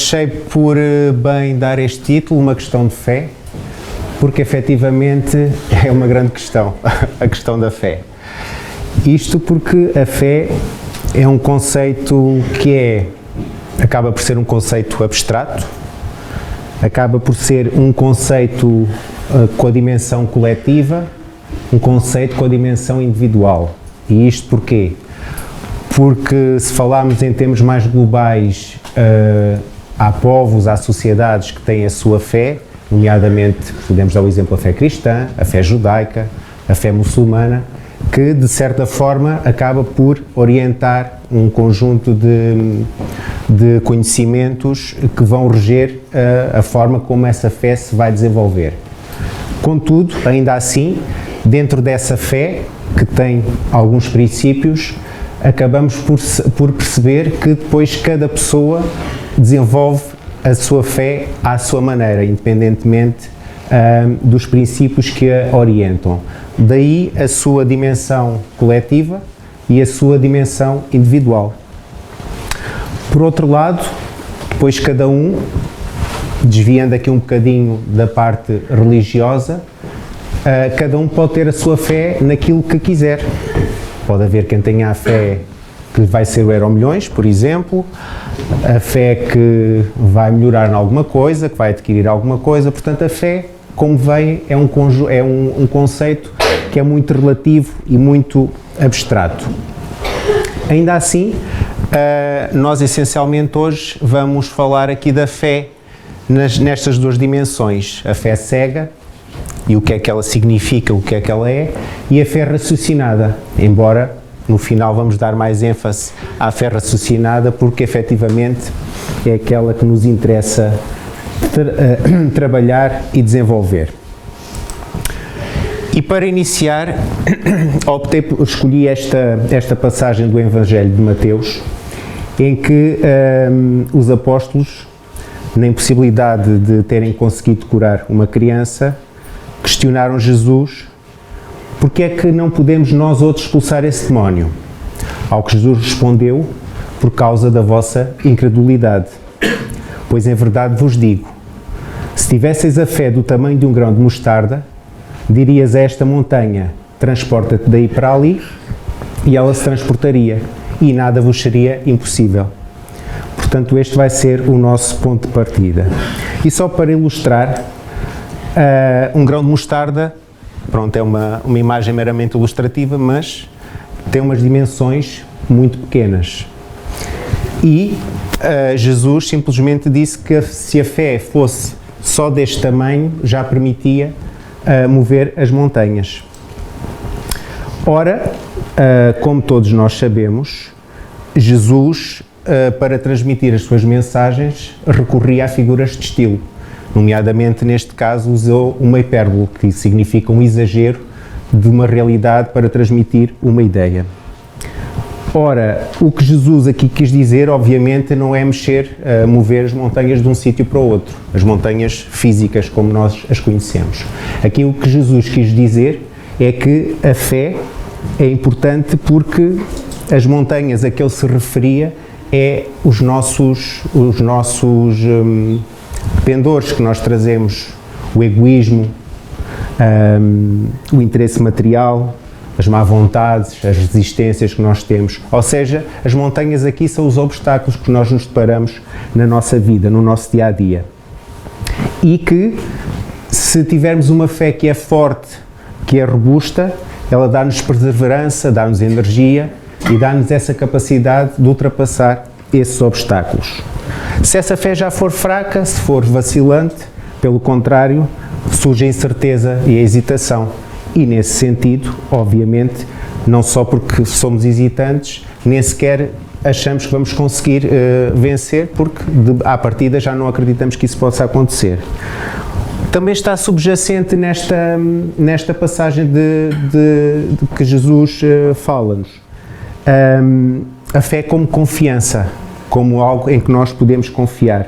achei por bem dar este título, uma questão de fé, porque efetivamente é uma grande questão, a questão da fé. Isto porque a fé é um conceito que acaba por ser um conceito abstrato, acaba por ser um conceito com a dimensão coletiva, um conceito com a dimensão individual. E isto porquê? Porque se falarmos em termos mais globais, há povos, há sociedades que têm a sua fé, nomeadamente, podemos dar o exemplo da fé cristã, a fé judaica, a fé muçulmana, que de certa forma acaba por orientar um conjunto de conhecimentos que vão reger a forma como essa fé se vai desenvolver. Contudo, ainda assim, dentro dessa fé, que tem alguns princípios, acabamos por perceber que depois cada pessoa desenvolve a sua fé à sua maneira, independentemente dos princípios que a orientam. Daí a sua dimensão coletiva e a sua dimensão individual. Por outro lado, depois cada um, desviando aqui um bocadinho da parte religiosa, cada um pode ter a sua fé naquilo que quiser. Pode haver quem tenha a fé que vai ser o Euromilhões, por exemplo, a fé que vai melhorar em alguma coisa, que vai adquirir alguma coisa. Portanto, a fé, como vem, é um conceito que é muito relativo e muito abstrato. Ainda assim, nós essencialmente hoje vamos falar aqui da fé nestas duas dimensões, a fé cega e o que é que ela significa, o que é que ela é, e a fé raciocinada, embora no final vamos dar mais ênfase à fé raciocinada, porque efetivamente é aquela que nos interessa trabalhar e desenvolver. E para iniciar, escolhi esta passagem do Evangelho de Mateus, em que os apóstolos, na impossibilidade de terem conseguido curar uma criança, questionaram Jesus: porque é que não podemos nós outros expulsar esse demónio? Ao que Jesus respondeu: por causa da vossa incredulidade. Pois em verdade vos digo, se tivesseis a fé do tamanho de um grão de mostarda, dirias a esta montanha: transporta-te daí para ali, e ela se transportaria, e nada vos seria impossível. Portanto, este vai ser o nosso ponto de partida. E só para ilustrar, um grão de mostarda, pronto, é uma imagem meramente ilustrativa, mas tem umas dimensões muito pequenas. E Jesus simplesmente disse que se a fé fosse só deste tamanho, já permitia mover as montanhas. Ora, como todos nós sabemos, Jesus, para transmitir as suas mensagens, recorria a figuras de estilo. Nomeadamente, neste caso, usou uma hipérbole, que significa um exagero de uma realidade para transmitir uma ideia. Ora, o que Jesus aqui quis dizer, obviamente, não é mover as montanhas de um sítio para o outro, as montanhas físicas, como nós as conhecemos. Aqui o que Jesus quis dizer é que a fé é importante porque as montanhas a que ele se referia é os nossos pendores que nós trazemos, o egoísmo, o interesse material, as má vontades, as resistências que nós temos. Ou seja, as montanhas aqui são os obstáculos que nós nos deparamos na nossa vida, no nosso dia-a-dia. E que, se tivermos uma fé que é forte, que é robusta, ela dá-nos perseverança, dá-nos energia e dá-nos essa capacidade de ultrapassar esses obstáculos. Se essa fé já for fraca, se for vacilante, pelo contrário, surge a incerteza e a hesitação. E nesse sentido, obviamente, não só porque somos hesitantes, nem sequer achamos que vamos conseguir vencer, porque à partida já não acreditamos que isso possa acontecer. Também está subjacente nesta passagem de que Jesus fala-nos a fé como confiança, como algo em que nós podemos confiar.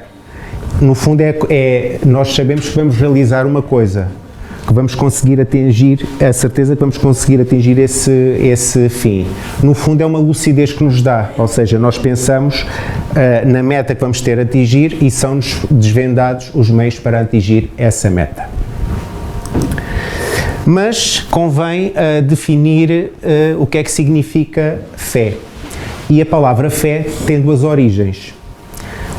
No fundo, nós sabemos que vamos realizar uma coisa, que vamos conseguir atingir, a certeza que vamos conseguir atingir esse fim. No fundo é uma lucidez que nos dá, ou seja, nós pensamos na meta que vamos ter a atingir e são-nos desvendados os meios para atingir essa meta. Mas convém definir o que é que significa fé. E a palavra fé tem duas origens.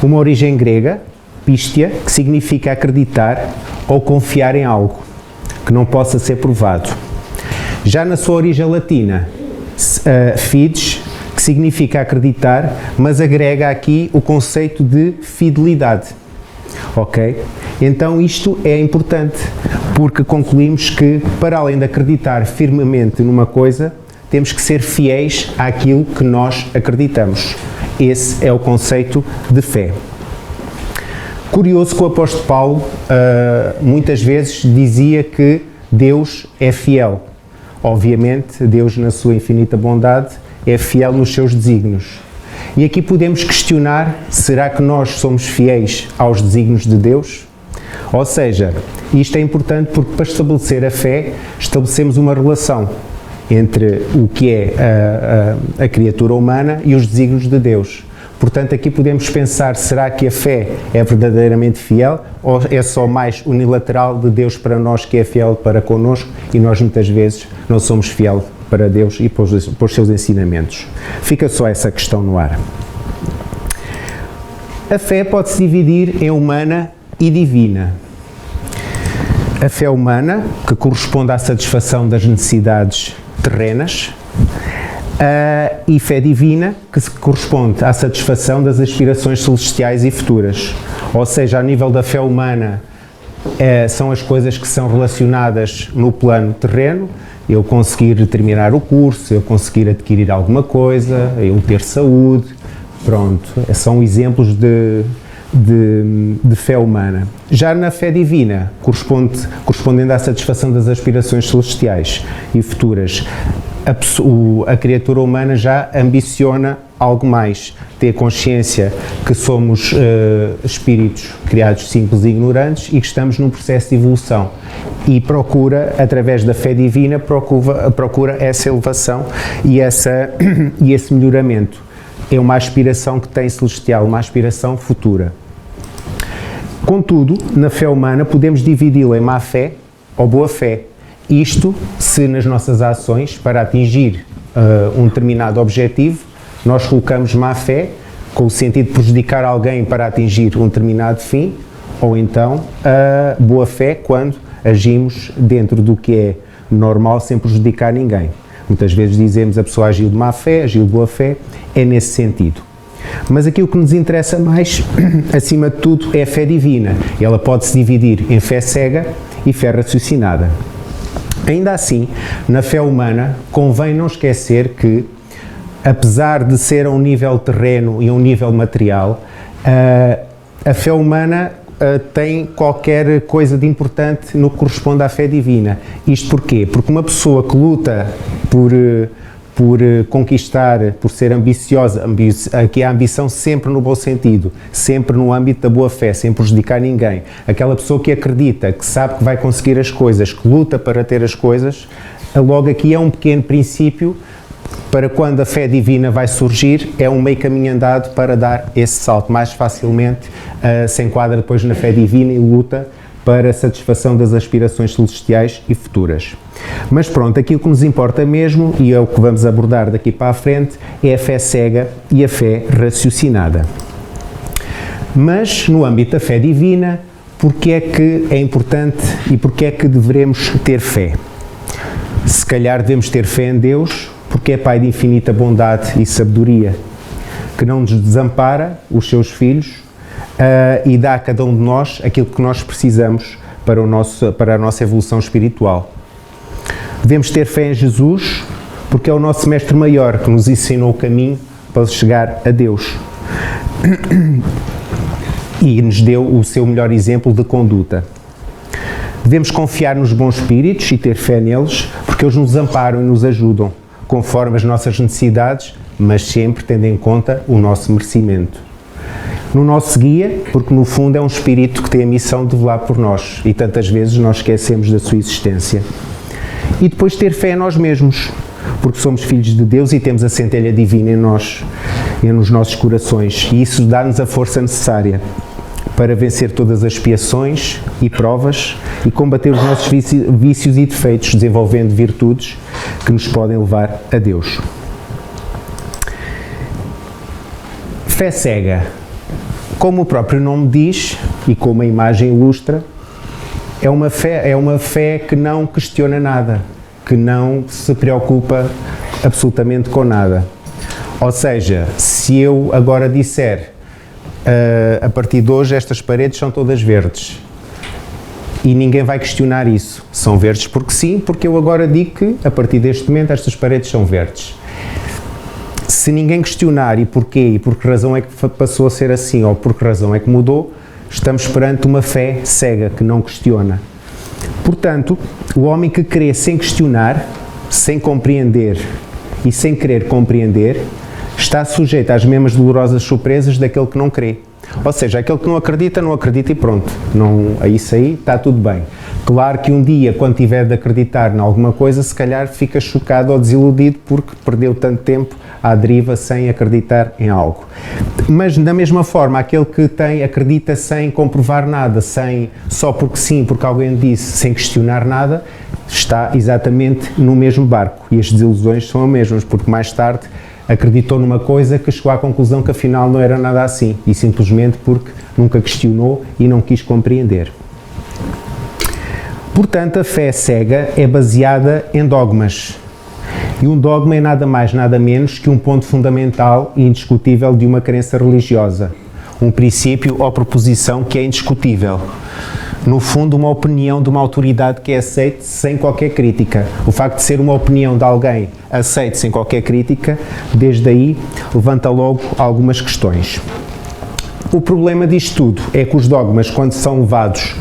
Uma origem grega, pistia, que significa acreditar ou confiar em algo que não possa ser provado. Já na sua origem latina, fides, que significa acreditar, mas agrega aqui o conceito de fidelidade. Ok? Então isto é importante, porque concluímos que, para além de acreditar firmemente numa coisa, temos que ser fiéis àquilo que nós acreditamos. Esse é o conceito de fé. Curioso que o apóstolo Paulo muitas vezes dizia que Deus é fiel. Obviamente, Deus, na sua infinita bondade, é fiel nos seus desígnios. E aqui podemos questionar, será que nós somos fiéis aos desígnios de Deus? Ou seja, isto é importante porque para estabelecer a fé, estabelecemos uma relação entre o que é a criatura humana e os desígnios de Deus. Portanto, aqui podemos pensar, será que a fé é verdadeiramente fiel ou é só mais unilateral de Deus para nós que é fiel para connosco e nós muitas vezes não somos fiel para Deus e para os seus ensinamentos? Fica só essa questão no ar. A fé pode-se dividir em humana e divina. A fé humana, que corresponde à satisfação das necessidades terrenas, e fé divina, que corresponde à satisfação das aspirações celestiais e futuras. Ou seja, a nível da fé humana, são as coisas que são relacionadas no plano terreno, eu conseguir terminar o curso, eu conseguir adquirir alguma coisa, eu ter saúde, pronto, são exemplos de fé humana. Já na fé divina, correspondendo à satisfação das aspirações celestiais e futuras, a criatura humana já ambiciona algo mais, ter consciência que somos espíritos criados simples e ignorantes e que estamos num processo de evolução e procura, através da fé divina, procura essa elevação e esse melhoramento. É uma aspiração que tem celestial, uma aspiração futura. Contudo, na fé humana podemos dividi-la em má fé ou boa fé. Isto se nas nossas ações, para atingir um determinado objetivo, nós colocamos má fé, com o sentido de prejudicar alguém para atingir um determinado fim, ou então a boa fé quando agimos dentro do que é normal sem prejudicar ninguém. Muitas vezes dizemos a pessoa agiu de má fé, agiu de boa fé, é nesse sentido. Mas aqui o que nos interessa mais, acima de tudo, é a fé divina. Ela pode-se dividir em fé cega e fé raciocinada. Ainda assim, na fé humana, convém não esquecer que, apesar de ser a um nível terreno e a um nível material, a fé humana tem qualquer coisa de importante no que corresponde à fé divina. Isto porquê? Porque uma pessoa que luta por conquistar, por ser ambiciosa, aqui a ambição sempre no bom sentido, sempre no âmbito da boa fé, sem prejudicar ninguém. Aquela pessoa que acredita, que sabe que vai conseguir as coisas, que luta para ter as coisas, logo aqui é um pequeno princípio para quando a fé divina vai surgir, é um meio caminho andado para dar esse salto. Mais facilmente se enquadra depois na fé divina e luta para a satisfação das aspirações celestiais e futuras. Mas pronto, aquilo que nos importa mesmo, e é o que vamos abordar daqui para a frente, é a fé cega e a fé raciocinada. Mas no âmbito da fé divina, porque é que é importante e porque é que devemos ter fé? Se calhar devemos ter fé em Deus, porque é Pai de infinita bondade e sabedoria, que não nos desampara, os seus filhos, e dá a cada um de nós aquilo que nós precisamos para a nossa evolução espiritual. Devemos ter fé em Jesus, porque é o nosso mestre maior que nos ensinou o caminho para chegar a Deus e nos deu o seu melhor exemplo de conduta. Devemos confiar nos bons espíritos e ter fé neles, porque eles nos amparam e nos ajudam, conforme as nossas necessidades, mas sempre tendo em conta o nosso merecimento. no nosso guia, porque no fundo é um espírito que tem a missão de velar por nós e tantas vezes nós esquecemos da sua existência. E depois ter fé em nós mesmos, porque somos filhos de Deus e temos a centelha divina em nós e nos nossos corações, e isso dá-nos a força necessária para vencer todas as expiações e provas e combater os nossos vícios e defeitos, desenvolvendo virtudes que nos podem levar a Deus. Fé cega. Como o próprio nome diz e como a imagem ilustra, é uma fé que não questiona nada, que não se preocupa absolutamente com nada. Ou seja, se eu agora disser a partir de hoje estas paredes são todas verdes e ninguém vai questionar isso, são verdes porque sim, porque eu agora digo que a partir deste momento estas paredes são verdes. Se ninguém questionar e porquê e por que razão é que passou a ser assim ou por que razão é que mudou, estamos perante uma fé cega que não questiona. Portanto, o homem que crê sem questionar, sem compreender e sem querer compreender, está sujeito às mesmas dolorosas surpresas daquele que não crê. Ou seja, aquele que não acredita e pronto. Não, isso aí está tudo bem. Claro que um dia, quando tiver de acreditar em alguma coisa, se calhar fica chocado ou desiludido porque perdeu tanto tempo à deriva sem acreditar em algo. Mas da mesma forma, aquele que acredita sem comprovar nada, só porque sim, porque alguém disse, sem questionar nada, está exatamente no mesmo barco. E as desilusões são as mesmas, porque mais tarde acreditou numa coisa que chegou à conclusão que afinal não era nada assim, e simplesmente porque nunca questionou e não quis compreender. Portanto, a fé cega é baseada em dogmas. E um dogma é nada mais, nada menos que um ponto fundamental e indiscutível de uma crença religiosa. Um princípio ou proposição que é indiscutível. No fundo, uma opinião de uma autoridade que é aceite sem qualquer crítica. O facto de ser uma opinião de alguém aceite sem qualquer crítica, desde aí levanta logo algumas questões. O problema disto tudo é que os dogmas, quando são levados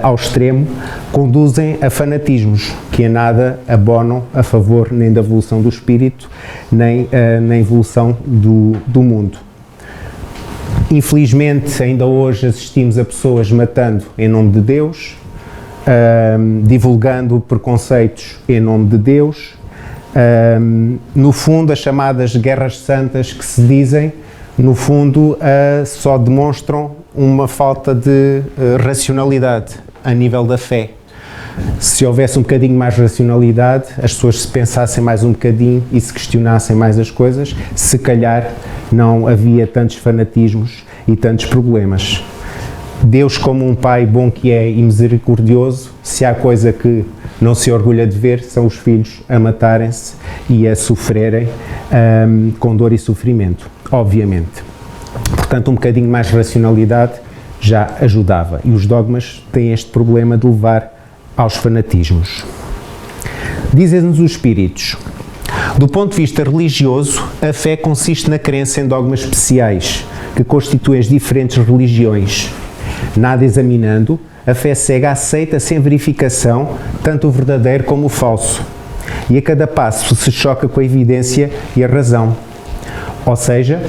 ao extremo, conduzem a fanatismos, que a nada abonam a favor nem da evolução do espírito, nem na evolução do mundo. Infelizmente, ainda hoje assistimos a pessoas matando em nome de Deus, divulgando preconceitos em nome de Deus. No fundo, as chamadas guerras santas que se dizem, no fundo, só demonstram uma falta de racionalidade a nível da fé. Se houvesse um bocadinho mais racionalidade, as pessoas se pensassem mais um bocadinho e se questionassem mais as coisas, se calhar não havia tantos fanatismos e tantos problemas. Deus, como um Pai bom que é e misericordioso, se há coisa que não se orgulha de ver, são os filhos a matarem-se e a sofrerem com dor e sofrimento, obviamente. Portanto, um bocadinho mais de racionalidade já ajudava. E os dogmas têm este problema de levar aos fanatismos. Dizem-nos os espíritos: do ponto de vista religioso, a fé consiste na crença em dogmas especiais que constituem as diferentes religiões. Nada examinando, a fé cega aceita sem verificação tanto o verdadeiro como o falso. E a cada passo se choca com a evidência e a razão. Ou seja,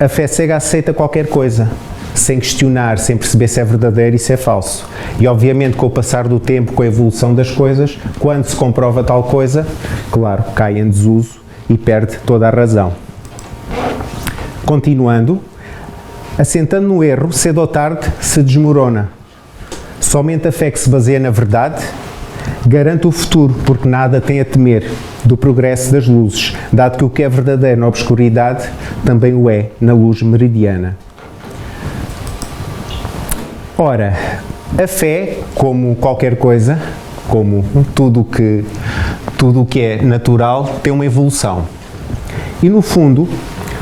a fé cega aceita qualquer coisa, sem questionar, sem perceber se é verdadeiro e se é falso. E obviamente com o passar do tempo, com a evolução das coisas, quando se comprova tal coisa, claro, cai em desuso e perde toda a razão. Continuando, assentando no erro, cedo ou tarde se desmorona. Somente a fé que se baseia na verdade garante o futuro, porque nada tem a temer do progresso das luzes, dado que o que é verdadeiro na obscuridade também o é na luz meridiana. Ora, a fé, como qualquer coisa, como tudo o que é natural, tem uma evolução. E no fundo,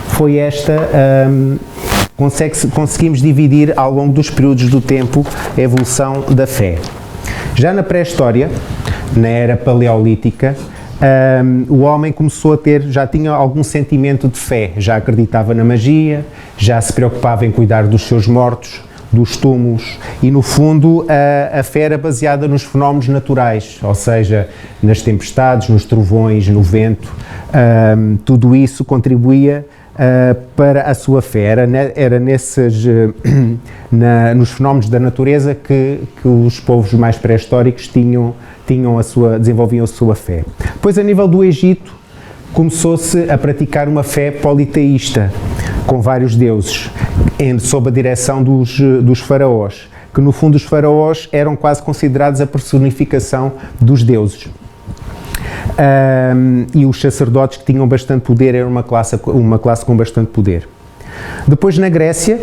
foi esta, conseguimos dividir ao longo dos períodos do tempo a evolução da fé. Já na pré-história, na era paleolítica, o homem começou a já tinha algum sentimento de fé, já acreditava na magia, já se preocupava em cuidar dos seus mortos, dos túmulos, e no fundo a fé era baseada nos fenómenos naturais, ou seja, nas tempestades, nos trovões, no vento, tudo isso contribuía para a sua fé. Era nesses, nos fenómenos da natureza que os povos mais pré-históricos desenvolviam a sua fé. Depois, a nível do Egito, começou-se a praticar uma fé politeísta, com vários deuses, sob a direção dos faraós, que no fundo os faraós eram quase considerados a personificação dos deuses. E os sacerdotes, que tinham bastante poder, era uma classe com bastante poder. Depois, na Grécia,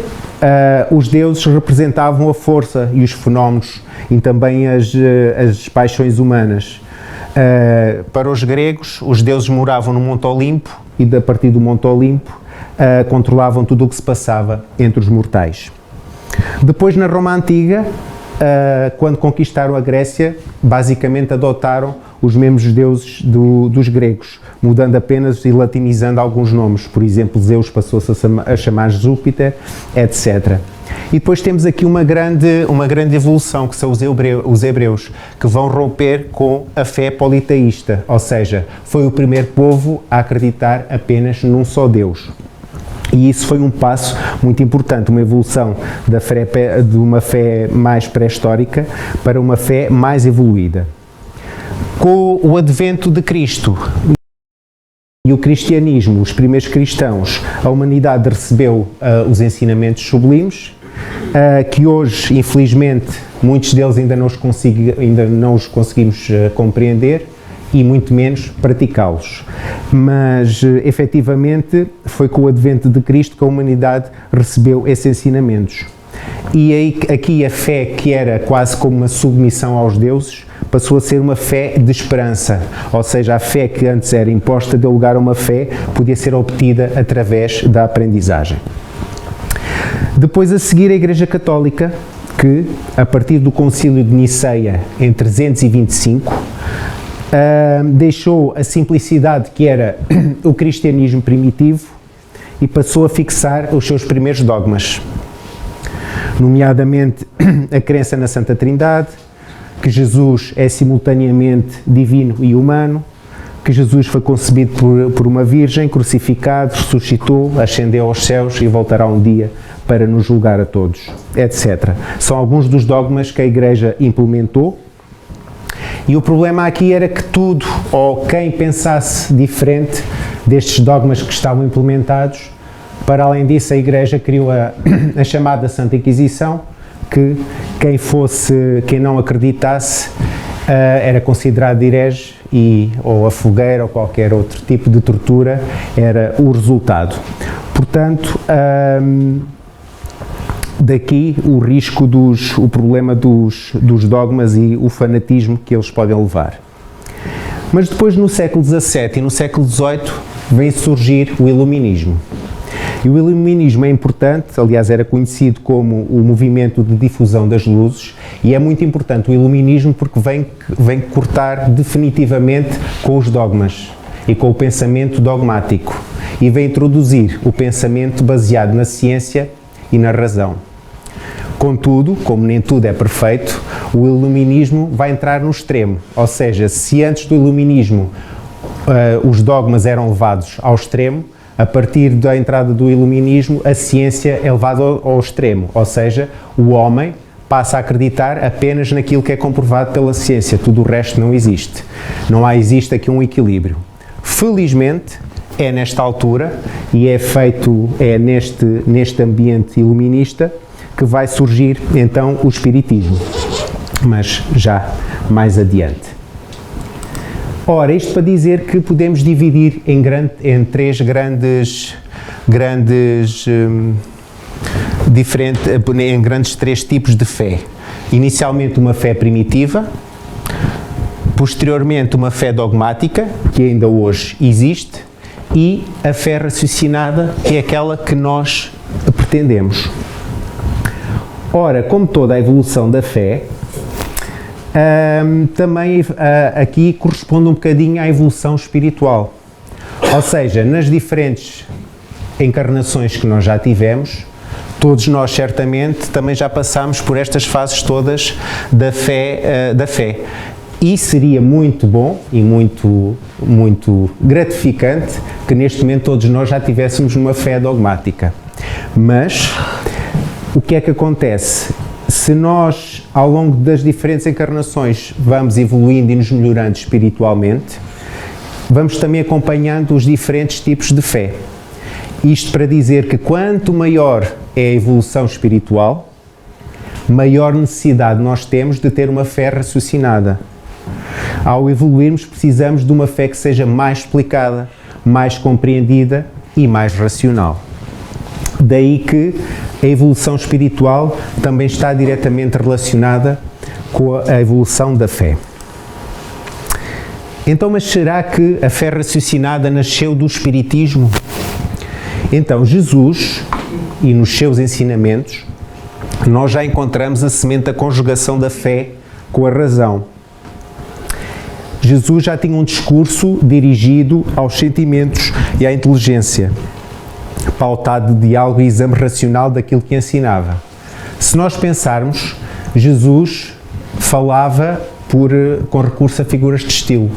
os deuses representavam a força e os fenómenos e também as paixões humanas. Para os gregos, os deuses moravam no Monte Olimpo e, a partir do Monte Olimpo, controlavam tudo o que se passava entre os mortais. Depois, na Roma Antiga, quando conquistaram a Grécia, basicamente adotaram os mesmos deuses dos gregos, mudando apenas e latinizando alguns nomes. Por exemplo, Zeus passou-se a chamar Júpiter, etc. E depois temos aqui uma grande evolução, que são os hebreus, que vão romper com a fé politeísta, ou seja, foi o primeiro povo a acreditar apenas num só Deus. E isso foi um passo muito importante, uma evolução de uma fé mais pré-histórica para uma fé mais evoluída. Com o advento de Cristo e o cristianismo, os primeiros cristãos, a humanidade recebeu os ensinamentos sublimes, que hoje, infelizmente, muitos deles ainda não os conseguimos compreender e muito menos praticá-los. Mas, efetivamente, foi com o advento de Cristo que a humanidade recebeu esses ensinamentos. E aí, aqui a fé, que era quase como uma submissão aos deuses, passou a ser uma fé de esperança, ou seja, a fé que antes era imposta deu lugar a uma fé que podia ser obtida através da aprendizagem. Depois, a seguir, a Igreja Católica, que, a partir do Concílio de Niceia, em 325, deixou a simplicidade que era o cristianismo primitivo e passou a fixar os seus primeiros dogmas, nomeadamente a crença na Santa Trindade, que Jesus é simultaneamente divino e humano, que Jesus foi concebido por uma virgem, crucificado, ressuscitou, ascendeu aos céus e voltará um dia para nos julgar a todos, etc. São alguns dos dogmas que a Igreja implementou. E o problema aqui era que tudo, ou quem pensasse diferente destes dogmas que estavam implementados, para além disso a Igreja criou a chamada Santa Inquisição, que quem não acreditasse era considerado herege ou a fogueira ou qualquer outro tipo de tortura era o resultado. Portanto, daqui o risco o problema dos dogmas e o fanatismo que eles podem levar. Mas depois, no século XVII e no século XVIII, vem surgir o Iluminismo. E o Iluminismo é importante, aliás era conhecido como o movimento de difusão das luzes, e é muito importante o Iluminismo porque vem cortar definitivamente com os dogmas e com o pensamento dogmático, e vem introduzir o pensamento baseado na ciência e na razão. Contudo, como nem tudo é perfeito, o Iluminismo vai entrar no extremo, ou seja, se antes do Iluminismo os dogmas eram levados ao extremo, a partir da entrada do Iluminismo a ciência é levada ao extremo, ou seja, o homem passa a acreditar apenas naquilo que é comprovado pela ciência, tudo o resto não existe. Existe aqui um equilíbrio. Felizmente, é nesta altura e é neste ambiente iluminista que vai surgir então o Espiritismo, mas já mais adiante. Ora, isto para dizer que podemos dividir em grandes três tipos de fé. Inicialmente uma fé primitiva, posteriormente uma fé dogmática, que ainda hoje existe, e a fé raciocinada, que é aquela que nós pretendemos. Ora, como toda a evolução da fé, também aqui corresponde um bocadinho à evolução espiritual. Ou seja, nas diferentes encarnações que nós já tivemos, todos nós certamente também já passámos por estas fases todas da fé. E seria muito bom e muito gratificante que neste momento todos nós já tivéssemos uma fé dogmática. Mas o que é que acontece? Se nós, ao longo das diferentes encarnações, vamos evoluindo e nos melhorando espiritualmente, vamos também acompanhando os diferentes tipos de fé. Isto para dizer que quanto maior é a evolução espiritual, maior necessidade nós temos de ter uma fé raciocinada. Ao evoluirmos, precisamos de uma fé que seja mais explicada, mais compreendida e mais racional. Daí que a evolução espiritual também está diretamente relacionada com a evolução da fé. Então, mas será que a fé raciocinada nasceu do Espiritismo? Então, Jesus, e nos seus ensinamentos, nós já encontramos a semente da conjugação da fé com a razão. Jesus já tinha um discurso dirigido aos sentimentos e à inteligência, pautado de diálogo e exame racional daquilo que ensinava. Se nós pensarmos, Jesus falava com recurso a figuras de estilo,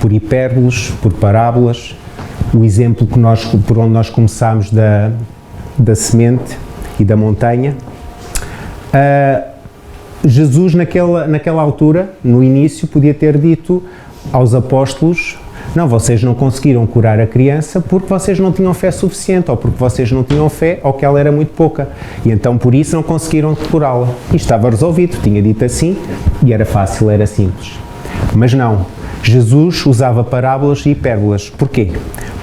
por hipérboles, por parábolas. O exemplo por onde nós começámos da semente e da montanha. Jesus naquela altura, no início, podia ter dito aos apóstolos: não, vocês não conseguiram curar a criança porque vocês não tinham fé suficiente, ou porque vocês não tinham fé, ou que ela era muito pouca, e então por isso não conseguiram curá-la. E estava resolvido, tinha dito assim, e era fácil, era simples. Mas não, Jesus usava parábolas e hipérbolas. Porquê?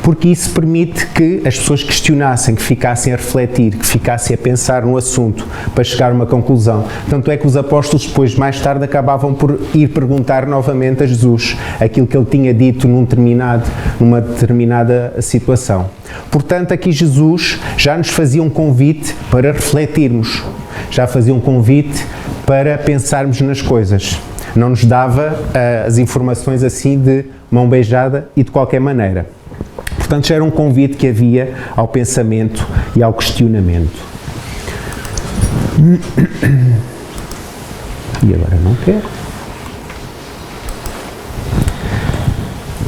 Porque isso permite que as pessoas questionassem, que ficassem a refletir, que ficassem a pensar no assunto para chegar a uma conclusão. Tanto é que os apóstolos depois, mais tarde, acabavam por ir perguntar novamente a Jesus aquilo que ele tinha dito numa determinada situação. Portanto, aqui Jesus já nos fazia um convite para refletirmos, já fazia um convite para pensarmos nas coisas. Não nos dava as informações assim de mão beijada e de qualquer maneira. Portanto, já era um convite que havia ao pensamento e ao questionamento. E agora não quer?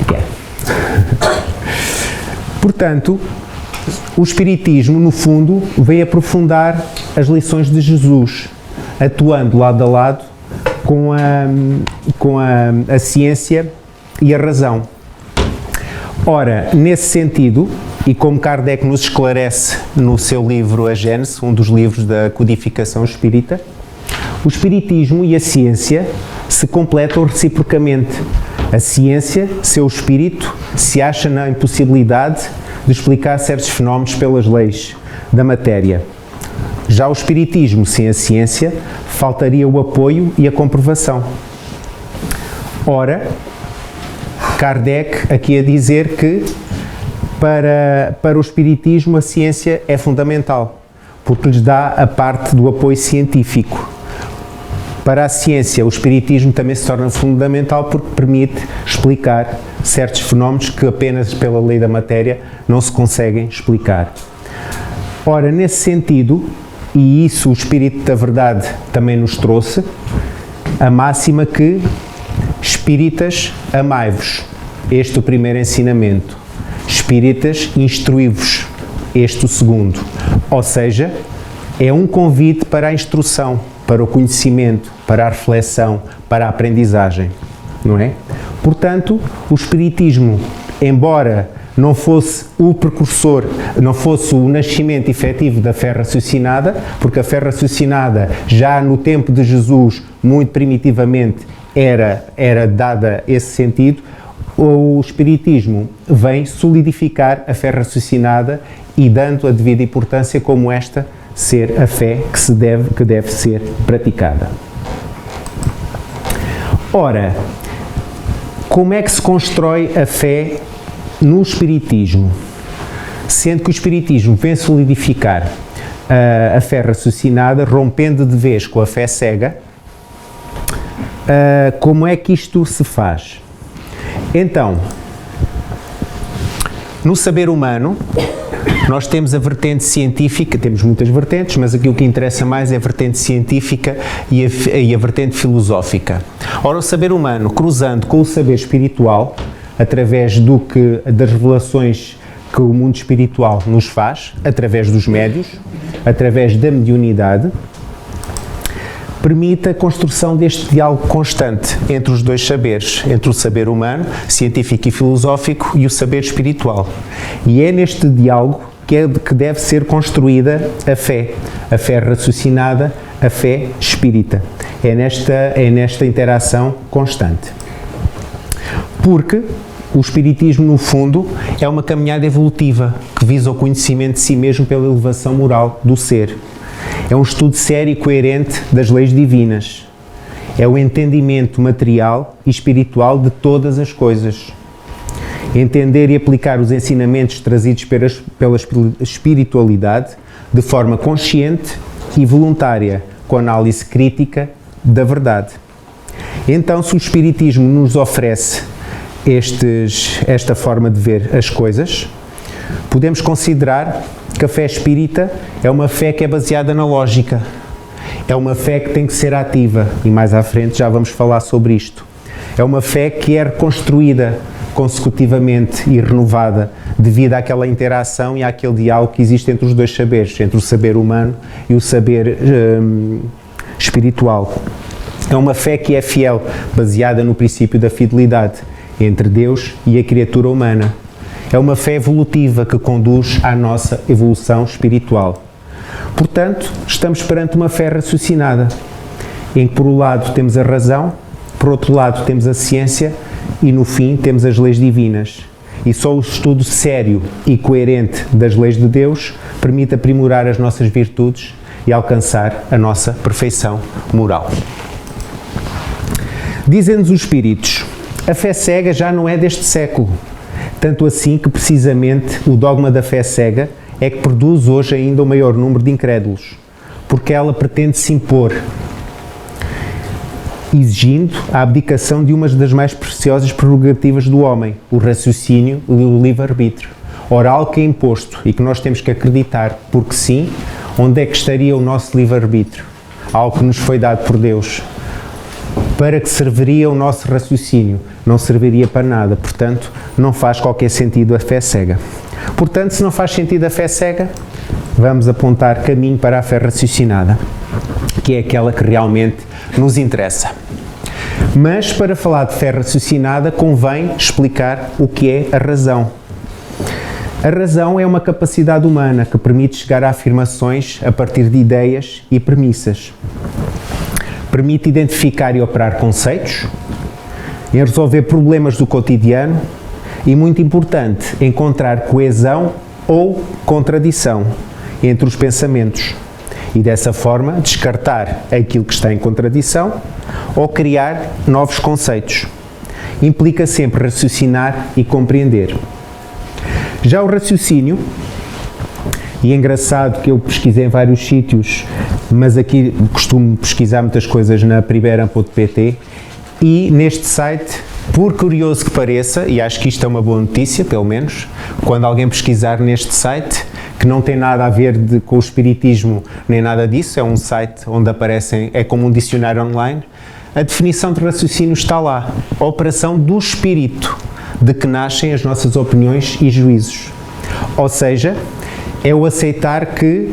Quer. Portanto, o Espiritismo, no fundo, veio aprofundar as lições de Jesus, atuando lado a lado com a ciência e a razão. Ora, nesse sentido, e como Kardec nos esclarece no seu livro A Gênese, um dos livros da codificação espírita, o Espiritismo e a ciência se completam reciprocamente. A ciência, seu espírito, se acha na impossibilidade de explicar certos fenómenos pelas leis da matéria. Já o Espiritismo, sem a ciência, faltaria o apoio e a comprovação. Ora, Kardec aqui a dizer que para o Espiritismo a ciência é fundamental, porque lhes dá a parte do apoio científico. Para a ciência, o Espiritismo também se torna fundamental porque permite explicar certos fenómenos que apenas pela lei da matéria não se conseguem explicar. Ora, nesse sentido, e isso o Espírito da Verdade também nos trouxe, a máxima que espíritas, amai-vos. Este o primeiro ensinamento. Espíritas, instruí-vos. Este o segundo. Ou seja, é um convite para a instrução, para o conhecimento, para a reflexão, para a aprendizagem, não é? Portanto, o Espiritismo, embora não fosse o precursor, não fosse o nascimento efetivo da fé raciocinada, porque a fé raciocinada já no tempo de Jesus, muito primitivamente, era dada esse sentido, o Espiritismo vem solidificar a fé raciocinada e dando a devida importância como esta ser a fé que deve ser praticada. Ora, como é que se constrói a fé no Espiritismo? Sendo que o Espiritismo vem solidificar a fé raciocinada, rompendo de vez com a fé cega, como é que isto se faz? Então, no saber humano, nós temos a vertente científica, temos muitas vertentes, mas aqui o que interessa mais é a vertente científica e a vertente filosófica. Ora, o saber humano, cruzando com o saber espiritual, através das revelações que o mundo espiritual nos faz, através dos médiuns, através da mediunidade, permite a construção deste diálogo constante entre os dois saberes, entre o saber humano, científico e filosófico, e o saber espiritual. E é neste diálogo que deve ser construída a fé raciocinada, a fé espírita. É nesta interação constante. Porque o espiritismo, no fundo, é uma caminhada evolutiva que visa o conhecimento de si mesmo pela elevação moral do ser. É um estudo sério e coerente das leis divinas. É o entendimento material e espiritual de todas as coisas. Entender e aplicar os ensinamentos trazidos pela espiritualidade de forma consciente e voluntária, com análise crítica da verdade. Então, se o espiritismo nos oferece esta forma de ver as coisas, podemos considerar que a fé espírita é uma fé que é baseada na lógica, é uma fé que tem que ser ativa, e mais à frente já vamos falar sobre isto. É uma fé que é reconstruída consecutivamente e renovada devido àquela interação e àquele diálogo que existe entre os dois saberes, entre o saber humano e o saber espiritual. É uma fé que é fiel, baseada no princípio da fidelidade entre Deus e a criatura humana. É uma fé evolutiva que conduz à nossa evolução espiritual. Portanto, estamos perante uma fé raciocinada, em que por um lado temos a razão, por outro lado temos a ciência e no fim temos as leis divinas. E só o estudo sério e coerente das leis de Deus permite aprimorar as nossas virtudes e alcançar a nossa perfeição moral. Dizem-nos os espíritos, a fé cega já não é deste século, tanto assim que precisamente o dogma da fé cega é que produz hoje ainda o maior número de incrédulos, porque ela pretende se impor, exigindo a abdicação de uma das mais preciosas prerrogativas do homem, o raciocínio e o livre-arbítrio. Ora, algo que é imposto e que nós temos que acreditar, porque sim, onde é que estaria o nosso livre-arbítrio? Algo que nos foi dado por Deus. Para que serviria o nosso raciocínio? Não serviria para nada, portanto, não faz qualquer sentido a fé cega. Portanto, se não faz sentido a fé cega, vamos apontar caminho para a fé raciocinada, que é aquela que realmente nos interessa. Mas, para falar de fé raciocinada, convém explicar o que é a razão. A razão é uma capacidade humana que permite chegar a afirmações a partir de ideias e premissas. Permite identificar e operar conceitos, em resolver problemas do cotidiano e, muito importante, encontrar coesão ou contradição entre os pensamentos e, dessa forma, descartar aquilo que está em contradição ou criar novos conceitos. Implica sempre raciocinar e compreender. Já o raciocínio, e é engraçado que eu pesquisei em vários sítios, mas aqui costumo pesquisar muitas coisas na primeira.pt e neste site, por curioso que pareça, e acho que isto é uma boa notícia, pelo menos, quando alguém pesquisar neste site, que não tem nada a ver com o espiritismo nem nada disso, é um site onde aparecem, é como um dicionário online, a definição de raciocínio está lá, a operação do espírito, de que nascem as nossas opiniões e juízos. Ou seja, é o aceitar que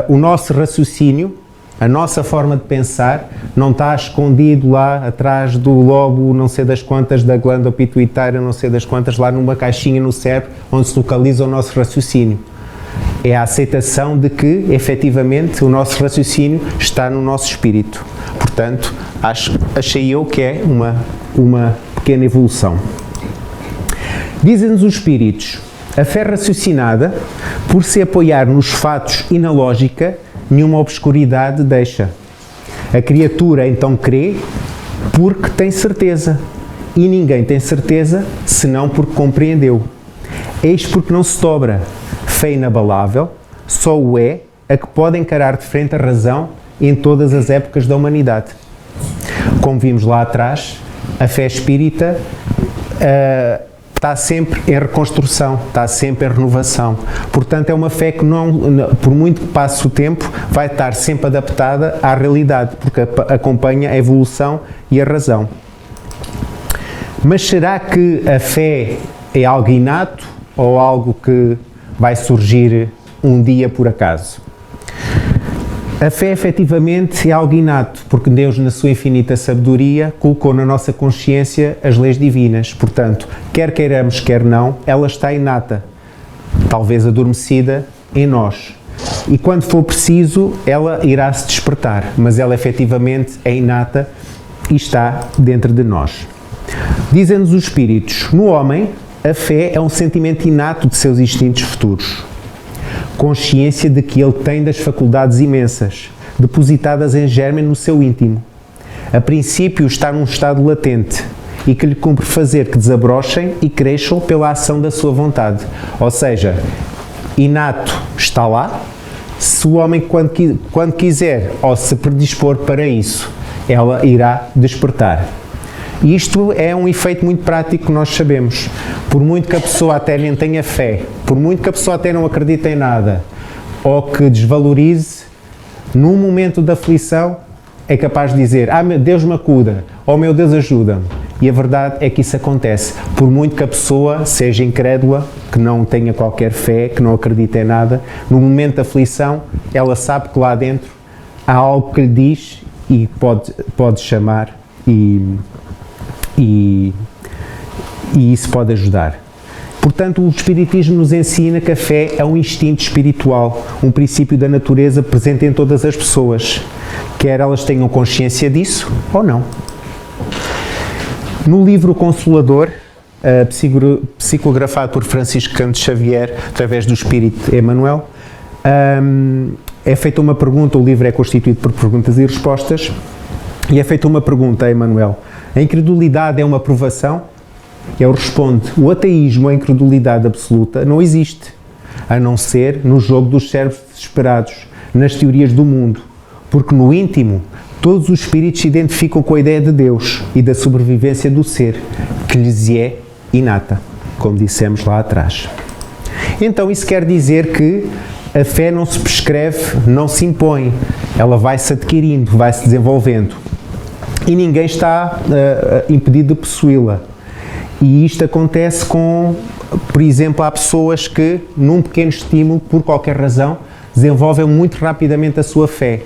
o nosso raciocínio, a nossa forma de pensar, não está escondido lá atrás do lobo não sei das quantas, da glândula pituitária não sei das quantas, lá numa caixinha no cérebro onde se localiza o nosso raciocínio. É a aceitação de que, efetivamente, o nosso raciocínio está no nosso espírito. Portanto, achei eu que é uma pequena evolução. Dizem-nos os espíritos, a fé raciocinada, por se apoiar nos fatos e na lógica, nenhuma obscuridade deixa. A criatura então crê porque tem certeza, e ninguém tem certeza senão porque compreendeu. Eis porque não se dobra. Fé inabalável, só o é a que pode encarar de frente a razão em todas as épocas da humanidade. Como vimos lá atrás, a fé espírita está sempre em reconstrução, está sempre em renovação. Portanto, é uma fé que, por muito que passe o tempo, vai estar sempre adaptada à realidade, porque acompanha a evolução e a razão. Mas será que a fé é algo inato ou algo que vai surgir um dia por acaso? A fé, efetivamente, é algo inato, porque Deus, na sua infinita sabedoria, colocou na nossa consciência as leis divinas. Portanto, quer queiramos, quer não, ela está inata, talvez adormecida em nós. E quando for preciso, ela irá se despertar, mas ela, efetivamente, é inata e está dentro de nós. Dizem-nos os Espíritos, no homem, a fé é um sentimento inato de seus instintos futuros. Consciência de que ele tem das faculdades imensas, depositadas em germe no seu íntimo. A princípio está num estado latente e que lhe cumpre fazer que desabrochem e cresçam pela ação da sua vontade. Ou seja, inato está lá, se o homem quando quiser ou se predispor para isso, ela irá despertar. E isto é um efeito muito prático que nós sabemos. Por muito que a pessoa até nem tenha fé, por muito que a pessoa até não acredite em nada, ou que desvalorize, num momento de aflição, é capaz de dizer, meu Deus me acuda, ou meu Deus ajuda-me. E a verdade é que isso acontece. Por muito que a pessoa seja incrédula, que não tenha qualquer fé, que não acredite em nada, no momento de aflição, ela sabe que lá dentro há algo que lhe diz e pode chamar e isso pode ajudar. Portanto, o Espiritismo nos ensina que a fé é um instinto espiritual, um princípio da natureza presente em todas as pessoas, quer elas tenham consciência disso ou não. No livro Consolador, psicografado por Francisco Canto Xavier, através do Espírito Emmanuel, é feita uma pergunta, o livro é constituído por perguntas e respostas, e é feita uma pergunta a Emmanuel. A incredulidade é uma provação? Ele responde, o ateísmo, a incredulidade absoluta, não existe, a não ser no jogo dos cérebros desesperados, nas teorias do mundo, porque no íntimo todos os espíritos se identificam com a ideia de Deus e da sobrevivência do ser, que lhes é inata, como dissemos lá atrás. Então isso quer dizer que a fé não se prescreve, não se impõe, ela vai-se adquirindo, vai-se desenvolvendo. E ninguém está impedido de possuí-la. E isto acontece por exemplo, há pessoas que, num pequeno estímulo, por qualquer razão, desenvolvem muito rapidamente a sua fé.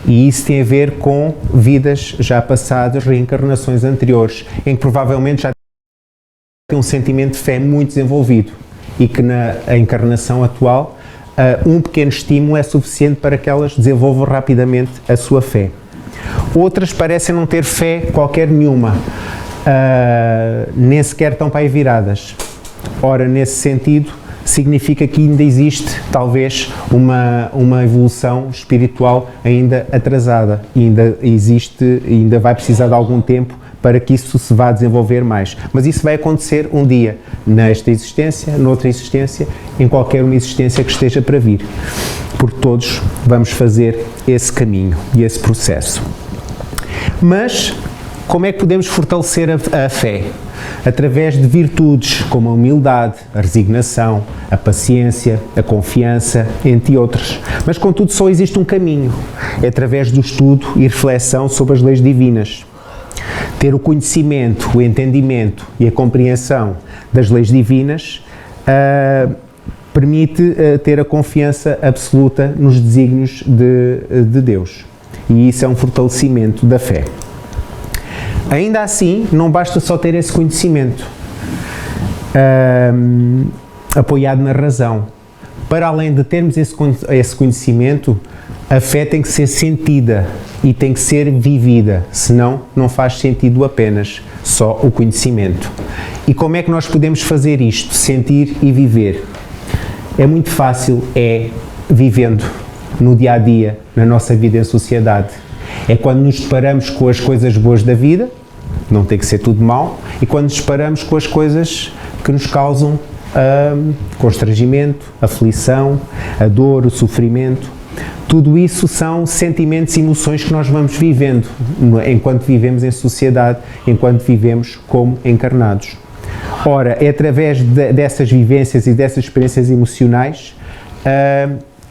E isso tem a ver com vidas já passadas, reencarnações anteriores, em que provavelmente já tem um sentimento de fé muito desenvolvido. E que na encarnação atual, um pequeno estímulo é suficiente para que elas desenvolvam rapidamente a sua fé. Outras parecem não ter fé qualquer nenhuma, nem sequer estão para aí viradas. Ora, nesse sentido, significa que ainda existe, talvez, uma evolução espiritual ainda atrasada, ainda vai precisar de algum tempo para que isso se vá desenvolver mais. Mas isso vai acontecer um dia, nesta existência, noutra existência, em qualquer uma existência que esteja para vir. Porque todos vamos fazer esse caminho e esse processo. Mas, como é que podemos fortalecer a fé? Através de virtudes como a humildade, a resignação, a paciência, a confiança, entre outros. Mas, contudo, só existe um caminho. É através do estudo e reflexão sobre as leis divinas. Ter o conhecimento, o entendimento e a compreensão das leis divinas permite ter a confiança absoluta nos desígnios de Deus. E isso é um fortalecimento da fé. Ainda assim, não basta só ter esse conhecimento apoiado na razão. Para além de termos esse conhecimento, a fé tem que ser sentida e tem que ser vivida, senão não faz sentido apenas só o conhecimento. E como é que nós podemos fazer isto, sentir e viver? É muito fácil, vivendo no dia a dia, na nossa vida em sociedade. É quando nos deparamos com as coisas boas da vida, não tem que ser tudo mau, e quando nos deparamos com as coisas que nos causam constrangimento, aflição, a dor, o sofrimento. Tudo isso são sentimentos e emoções que nós vamos vivendo enquanto vivemos em sociedade, enquanto vivemos como encarnados. Ora, é através dessas vivências e dessas experiências emocionais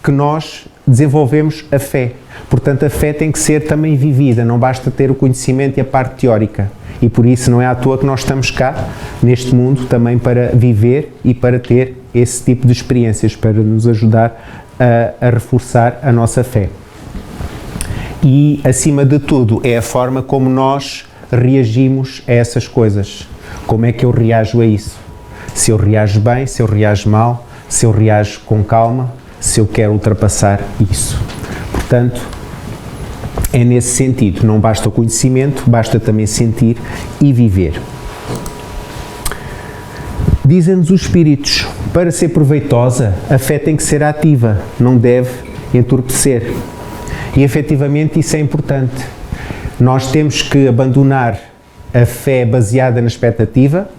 que nós desenvolvemos a fé. Portanto, a fé tem que ser também vivida, não basta ter o conhecimento e a parte teórica. E por isso não é à toa que nós estamos cá, neste mundo, também para viver e para ter esse tipo de experiências, para nos ajudar a reforçar a nossa fé. E, acima de tudo, é a forma como nós reagimos a essas coisas. Como é que eu reajo a isso? Se eu reajo bem, se eu reajo mal, se eu reajo com calma, se eu quero ultrapassar isso. Portanto, é nesse sentido, não basta o conhecimento, basta também sentir e viver. Dizem-nos os Espíritos, para ser proveitosa, a fé tem que ser ativa, não deve entorpecer. E, efetivamente, isso é importante. Nós temos que abandonar a fé baseada na expectativa,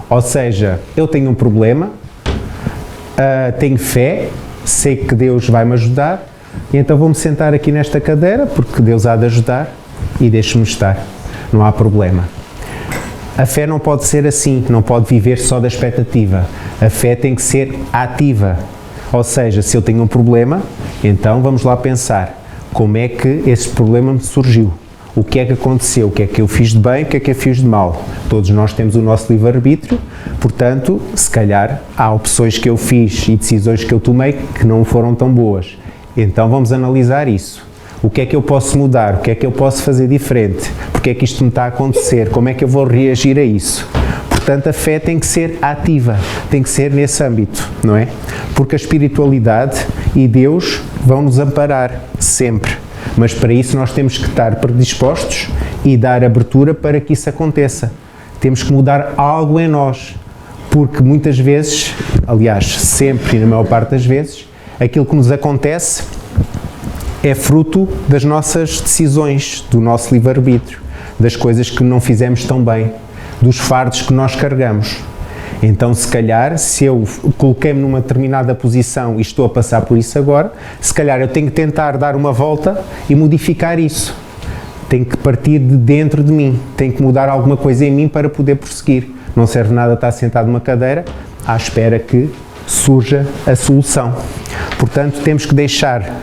ou seja, eu tenho um problema, tenho fé, sei que Deus vai me ajudar, e então vou-me sentar aqui nesta cadeira, porque Deus há de ajudar, e deixo-me estar, não há problema. A fé não pode ser assim, não pode viver só da expectativa. A fé tem que ser ativa, ou seja, se eu tenho um problema, então vamos lá pensar, como é que esse problema me surgiu? O que é que aconteceu? O que é que eu fiz de bem? O que é que eu fiz de mal? Todos nós temos o nosso livre-arbítrio, portanto, se calhar há opções que eu fiz e decisões que eu tomei que não foram tão boas. Então vamos analisar isso. O que é que eu posso mudar? O que é que eu posso fazer diferente? Porque é que isto me está a acontecer? Como é que eu vou reagir a isso? Portanto, a fé tem que ser ativa, tem que ser nesse âmbito, não é? Porque a espiritualidade e Deus vão nos amparar sempre. Mas para isso nós temos que estar predispostos e dar abertura para que isso aconteça. Temos que mudar algo em nós, porque muitas vezes, aliás, sempre e na maior parte das vezes, aquilo que nos acontece é fruto das nossas decisões, do nosso livre-arbítrio, das coisas que não fizemos tão bem, dos fardos que nós carregamos. Então, se calhar, se eu coloquei-me numa determinada posição e estou a passar por isso agora, se calhar eu tenho que tentar dar uma volta e modificar isso. Tenho que partir de dentro de mim, tenho que mudar alguma coisa em mim para poder prosseguir. Não serve nada estar sentado numa cadeira à espera que surja a solução. Portanto, temos que deixar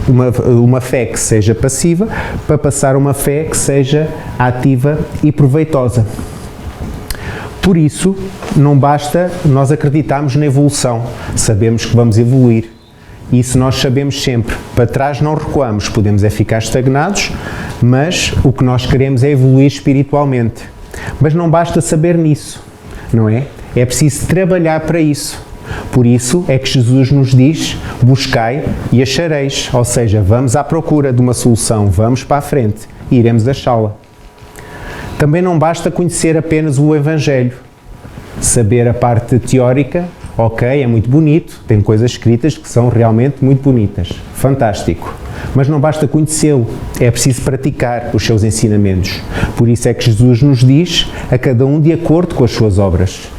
uma fé que seja passiva para passar uma fé que seja ativa e proveitosa. Por isso, não basta nós acreditarmos na evolução, sabemos que vamos evoluir. Isso nós sabemos sempre. Para trás não recuamos, podemos é ficar estagnados, mas o que nós queremos é evoluir espiritualmente. Mas não basta saber nisso, não é? É preciso trabalhar para isso. Por isso é que Jesus nos diz, buscai e achareis, ou seja, vamos à procura de uma solução, vamos para a frente e iremos achá-la. Também não basta conhecer apenas o Evangelho, saber a parte teórica, ok, é muito bonito, tem coisas escritas que são realmente muito bonitas, fantástico, mas não basta conhecê-lo, é preciso praticar os seus ensinamentos. Por isso é que Jesus nos diz a cada um de acordo com as suas obras.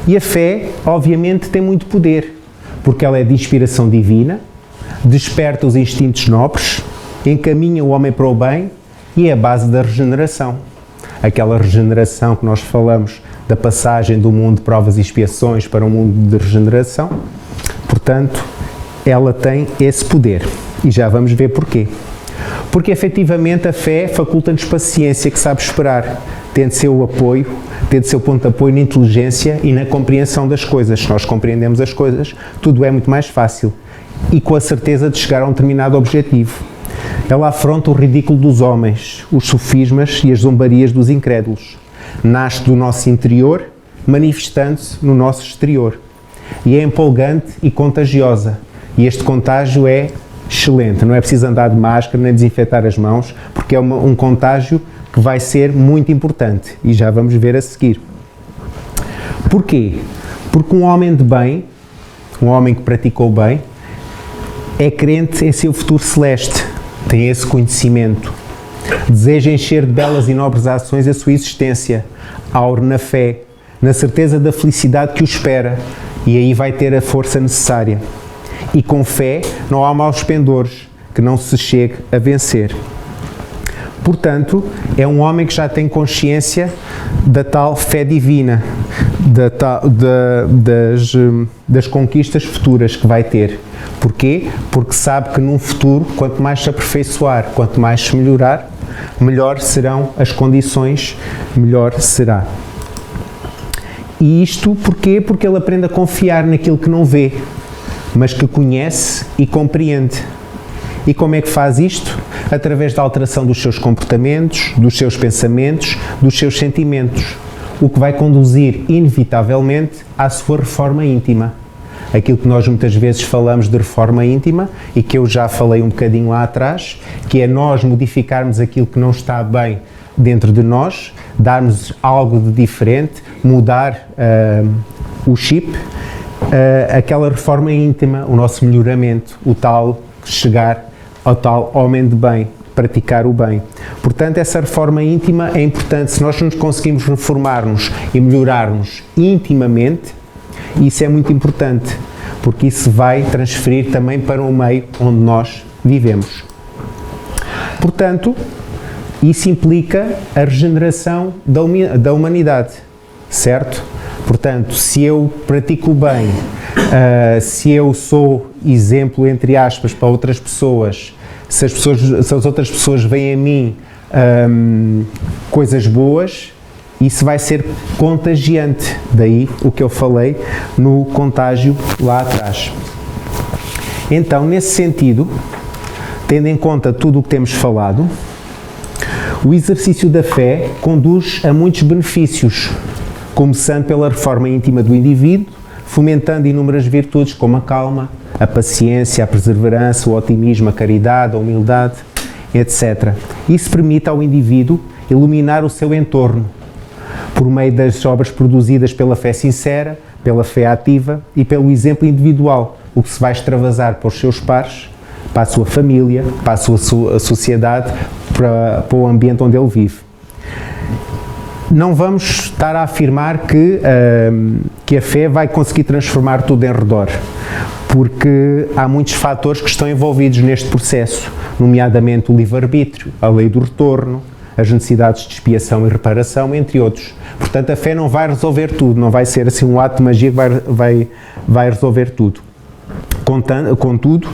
E a fé, obviamente, tem muito poder, porque ela é de inspiração divina, desperta os instintos nobres, encaminha o homem para o bem e é a base da regeneração. Aquela regeneração que nós falamos da passagem do mundo de provas e expiações para um mundo de regeneração, portanto, ela tem esse poder. E já vamos ver porquê. Porque, efetivamente, a fé faculta-nos paciência que sabe esperar, tendo seu apoio, tendo seu ponto de apoio na inteligência e na compreensão das coisas. Se nós compreendemos as coisas, tudo é muito mais fácil e com a certeza de chegar a um determinado objetivo. Ela afronta o ridículo dos homens, os sofismas e as zombarias dos incrédulos. Nasce do nosso interior, manifestando-se no nosso exterior. E é empolgante e contagiosa. E este contágio é excelente. Não é preciso andar de máscara nem desinfetar as mãos, porque é um contágio que vai ser muito importante. E já vamos ver a seguir. Porquê? Porque um homem de bem, um homem que praticou bem, é crente em seu futuro celeste. Tem esse conhecimento, deseja encher de belas e nobres ações a sua existência, aure na fé, na certeza da felicidade que o espera, e aí vai ter a força necessária. E com fé não há maus pendores, que não se chegue a vencer. Portanto, é um homem que já tem consciência da tal fé divina, das conquistas futuras que vai ter. Porquê? Porque sabe que num futuro, quanto mais se aperfeiçoar, quanto mais se melhorar, melhor serão as condições, melhor será. E isto porquê? Porque ele aprende a confiar naquilo que não vê, mas que conhece e compreende. E como é que faz isto? Através da alteração dos seus comportamentos, dos seus pensamentos, dos seus sentimentos, o que vai conduzir inevitavelmente à sua reforma íntima. Aquilo que nós muitas vezes falamos de reforma íntima e que eu já falei um bocadinho lá atrás, que é nós modificarmos aquilo que não está bem dentro de nós, darmos algo de diferente, mudar o chip, aquela reforma íntima, o nosso melhoramento, o tal chegar ao tal homem de bem, praticar o bem. Portanto, essa reforma íntima é importante. Se nós nos conseguimos reformar-nos e melhorar-nos intimamente, isso é muito importante, porque isso vai transferir também para o meio onde nós vivemos. Portanto, isso implica a regeneração da humanidade, certo? Portanto, se eu pratico o bem, se eu sou exemplo, entre aspas, para outras pessoas, se as outras pessoas veem a mim coisas boas, isso vai ser contagiante. Daí o que eu falei no contágio lá atrás. Então, nesse sentido, tendo em conta tudo o que temos falado, o exercício da fé conduz a muitos benefícios, começando pela reforma íntima do indivíduo, fomentando inúmeras virtudes como a calma, a paciência, a perseverança, o otimismo, a caridade, a humildade, etc. Isso permite ao indivíduo iluminar o seu entorno, por meio das obras produzidas pela fé sincera, pela fé ativa e pelo exemplo individual, o que se vai extravasar para os seus pares, para a sua família, para a sua sociedade, para o ambiente onde ele vive. Não vamos estar a afirmar que a fé vai conseguir transformar tudo em redor, porque há muitos fatores que estão envolvidos neste processo, nomeadamente o livre-arbítrio, a lei do retorno, as necessidades de expiação e reparação, entre outros. Portanto, a fé não vai resolver tudo, não vai ser assim um ato de magia que vai resolver tudo. Contudo,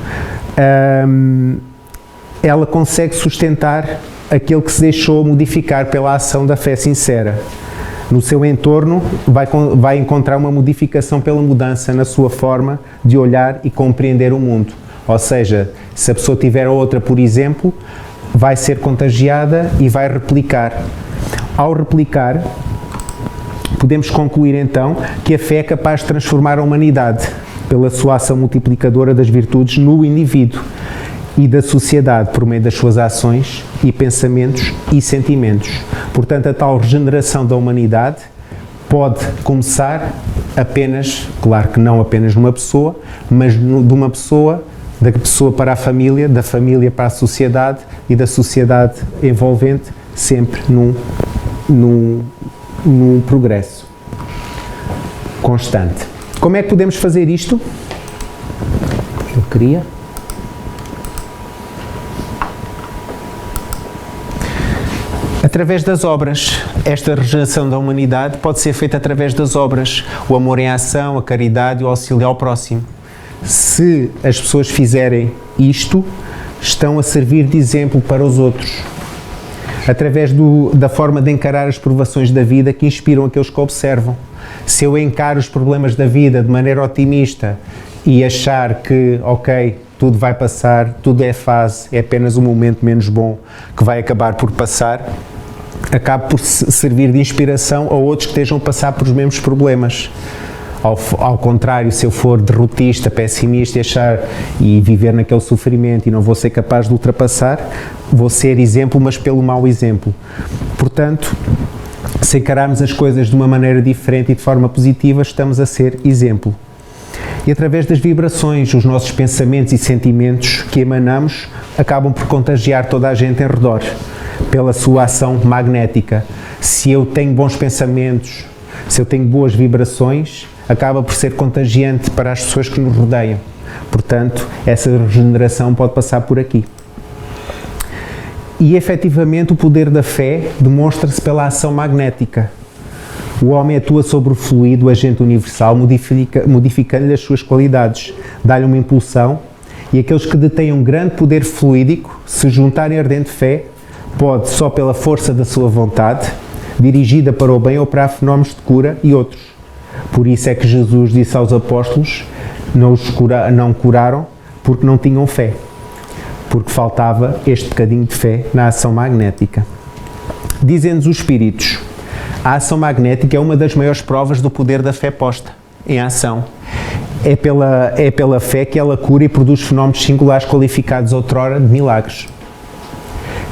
ela consegue sustentar aquele que se deixou modificar pela ação da fé sincera. No seu entorno, vai encontrar uma modificação pela mudança na sua forma de olhar e compreender o mundo. Ou seja, se a pessoa tiver outra, por exemplo, vai ser contagiada e vai replicar. Ao replicar, podemos concluir então que a fé é capaz de transformar a humanidade pela sua ação multiplicadora das virtudes no indivíduo e da sociedade por meio das suas ações e pensamentos e sentimentos. Portanto, a tal regeneração da humanidade pode começar apenas, claro que não apenas numa pessoa, mas de uma pessoa, da pessoa para a família, da família para a sociedade e da sociedade envolvente, sempre num progresso constante. Como é que podemos fazer isto? Eu queria... Através das obras. Esta regeneração da humanidade pode ser feita através das obras. O amor em ação, a caridade e o auxílio ao próximo. Se as pessoas fizerem isto, estão a servir de exemplo para os outros. Através da forma de encarar as provações da vida que inspiram aqueles que observam. Se eu encaro os problemas da vida de maneira otimista e achar que, ok, tudo vai passar, tudo é fase, é apenas um momento menos bom que vai acabar por passar, acaba por servir de inspiração a outros que estejam a passar por os mesmos problemas. Ao contrário, se eu for derrotista, pessimista e viver naquele sofrimento e não vou ser capaz de ultrapassar, vou ser exemplo, mas pelo mau exemplo. Portanto, se encararmos as coisas de uma maneira diferente e de forma positiva, estamos a ser exemplo. E através das vibrações, os nossos pensamentos e sentimentos que emanamos acabam por contagiar toda a gente em redor, pela sua ação magnética. Se eu tenho bons pensamentos, se eu tenho boas vibrações, acaba por ser contagiante para as pessoas que nos rodeiam. Portanto, essa regeneração pode passar por aqui. E efetivamente o poder da fé demonstra-se pela ação magnética. O homem atua sobre o fluido, o agente universal, modificando-lhe as suas qualidades, dá-lhe uma impulsão, e aqueles que detêm um grande poder fluídico, se juntarem a ardente fé, pode, só pela força da sua vontade, dirigida para o bem, operar fenómenos de cura e outros. Por isso é que Jesus disse aos apóstolos, não curaram porque não tinham fé, porque faltava este bocadinho de fé na ação magnética. Dizem-nos os Espíritos, a ação magnética é uma das maiores provas do poder da fé posta em ação. É pela fé que ela cura e produz fenómenos singulares qualificados outrora de milagres.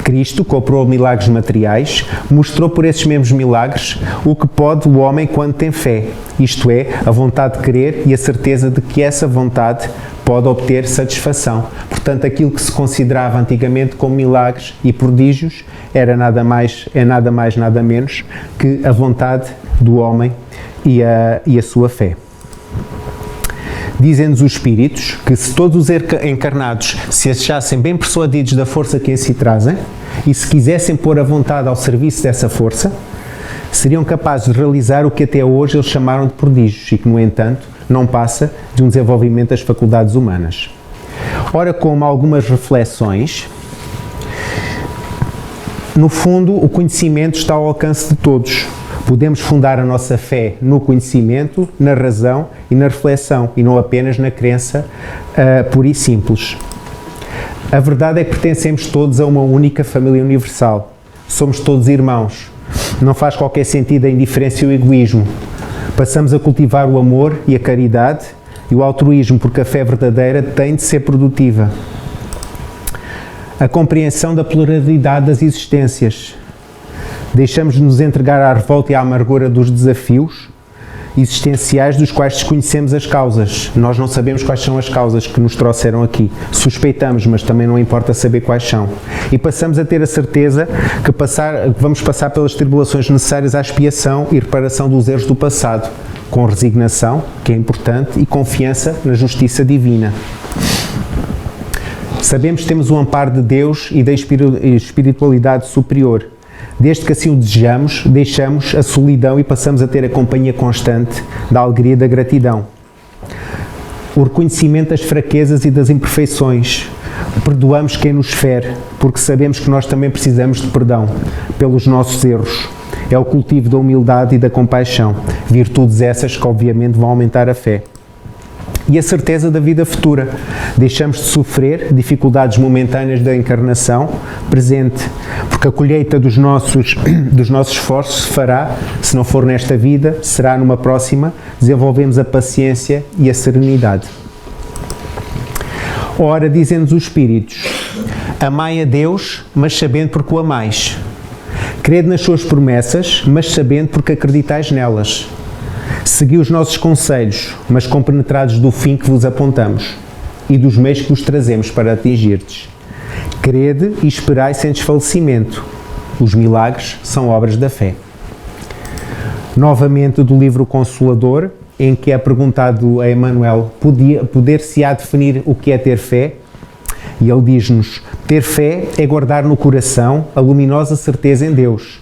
Cristo, que operou milagres materiais, mostrou por esses mesmos milagres o que pode o homem quando tem fé, isto é, a vontade de querer e a certeza de que essa vontade pode obter satisfação. Portanto, aquilo que se considerava antigamente como milagres e prodígios era nada mais, nada menos que a vontade do homem e a sua fé. Dizem-nos os Espíritos que se todos os encarnados se achassem bem persuadidos da força que em si trazem e se quisessem pôr a vontade ao serviço dessa força, seriam capazes de realizar o que até hoje eles chamaram de prodígios e que, no entanto, não passa de um desenvolvimento das faculdades humanas. Ora, como algumas reflexões, no fundo, o conhecimento está ao alcance de todos. Podemos fundar a nossa fé no conhecimento, na razão e na reflexão, e não apenas na crença pura e simples. A verdade é que pertencemos todos a uma única família universal. Somos todos irmãos. Não faz qualquer sentido a indiferença e o egoísmo. Passamos a cultivar o amor e a caridade e o altruísmo, porque a fé verdadeira tem de ser produtiva. A compreensão da pluralidade das existências. Deixamos de nos entregar à revolta e à amargura dos desafios existenciais dos quais desconhecemos as causas. Nós não sabemos quais são as causas que nos trouxeram aqui. Suspeitamos, mas também não importa saber quais são. E passamos a ter a certeza que vamos passar pelas tribulações necessárias à expiação e reparação dos erros do passado, com resignação, que é importante, e confiança na justiça divina. Sabemos que temos o amparo de Deus e da espiritualidade superior. Desde que assim o desejamos, deixamos a solidão e passamos a ter a companhia constante da alegria e da gratidão. O reconhecimento das fraquezas e das imperfeições. Perdoamos quem nos fere, porque sabemos que nós também precisamos de perdão pelos nossos erros. É o cultivo da humildade e da compaixão, virtudes essas que obviamente vão aumentar a fé. E a certeza da vida futura. Deixamos de sofrer dificuldades momentâneas da encarnação presente, porque a colheita dos nossos esforços se fará, se não for nesta vida, será numa próxima. Desenvolvemos a paciência e a serenidade. Ora, dizem-nos os Espíritos, amai a Deus, mas sabendo porque o amais. Crede nas suas promessas, mas sabendo porque acreditais nelas. Segui os nossos conselhos, mas compenetrados do fim que vos apontamos e dos meios que vos trazemos para atingir-te. Crede e esperai sem desfalecimento. Os milagres são obras da fé. Novamente do livro Consolador, em que é perguntado a Emmanuel, poder-se-á definir o que é ter fé? E ele diz-nos, ter fé é guardar no coração a luminosa certeza em Deus.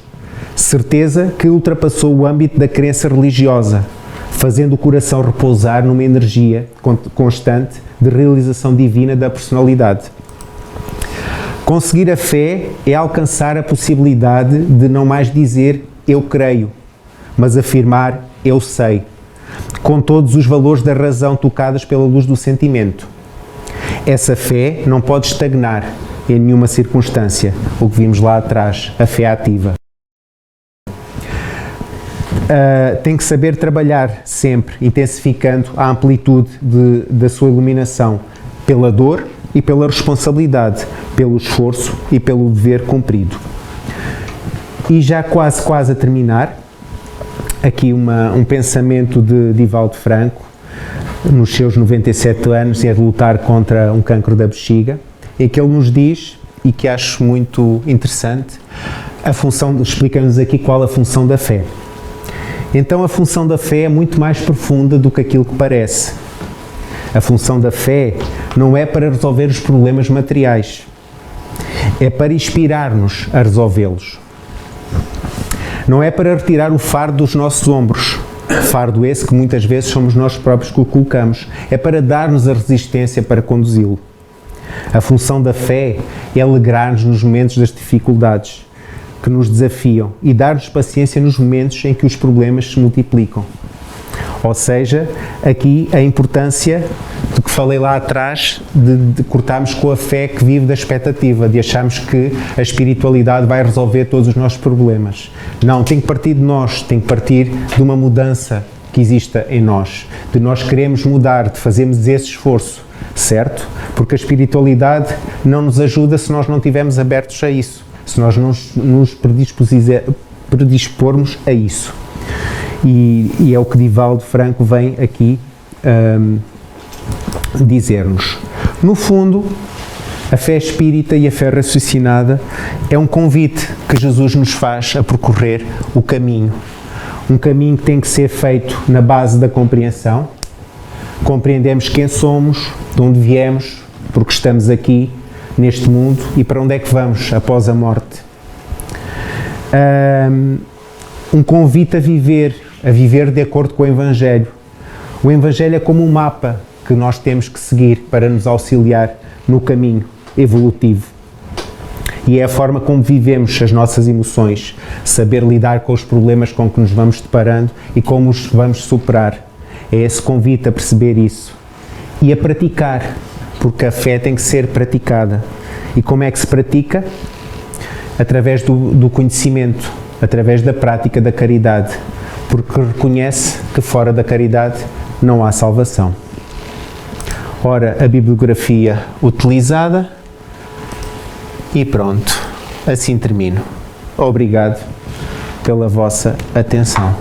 Certeza que ultrapassou o âmbito da crença religiosa, fazendo o coração repousar numa energia constante de realização divina da personalidade. Conseguir a fé é alcançar a possibilidade de não mais dizer eu creio, mas afirmar eu sei, com todos os valores da razão tocados pela luz do sentimento. Essa fé não pode estagnar em nenhuma circunstância, o que vimos lá atrás, a fé ativa. Tem que saber trabalhar sempre, intensificando a amplitude da sua iluminação, pela dor e pela responsabilidade, pelo esforço e pelo dever cumprido. E já quase a terminar, aqui um pensamento de Divaldo Franco, nos seus 97 anos, e a lutar contra um cancro da bexiga, em que ele nos diz, e que acho muito interessante, explica-nos aqui qual a função da fé. Então a função da fé é muito mais profunda do que aquilo que parece. A função da fé não é para resolver os problemas materiais. é para inspirar-nos a resolvê-los. Não é para retirar o fardo dos nossos ombros, fardo esse que muitas vezes somos nós próprios que o colocamos, é para dar-nos a resistência para conduzi-lo. A função da fé é alegrar-nos nos momentos das dificuldades que nos desafiam e dar-nos paciência nos momentos em que os problemas se multiplicam. Ou seja, aqui a importância do que falei lá atrás de cortarmos com a fé que vive da expectativa, de acharmos que a espiritualidade vai resolver todos os nossos problemas. Não, tem que partir de nós, tem que partir de uma mudança que exista em nós, de nós queremos mudar, de fazermos esse esforço, certo? Porque a espiritualidade não nos ajuda se nós não estivermos abertos a isso, se nós não nos predispormos a isso. E é o que Divaldo Franco vem aqui dizer-nos. No fundo, a fé espírita e a fé raciocinada é um convite que Jesus nos faz a percorrer o caminho. Um caminho que tem que ser feito na base da compreensão. Compreendemos quem somos, de onde viemos, porque estamos aqui neste mundo e para onde é que vamos após a morte. Um convite a viver de acordo com o Evangelho. O Evangelho é como um mapa que nós temos que seguir para nos auxiliar no caminho evolutivo. E é a forma como vivemos as nossas emoções, saber lidar com os problemas com que nos vamos deparando e como os vamos superar. É esse convite a perceber isso. E a praticar, porque a fé tem que ser praticada. E como é que se pratica? Através do conhecimento, através da prática da caridade, porque reconhece que fora da caridade não há salvação. Ora, a bibliografia utilizada e pronto, assim termino. Obrigado pela vossa atenção.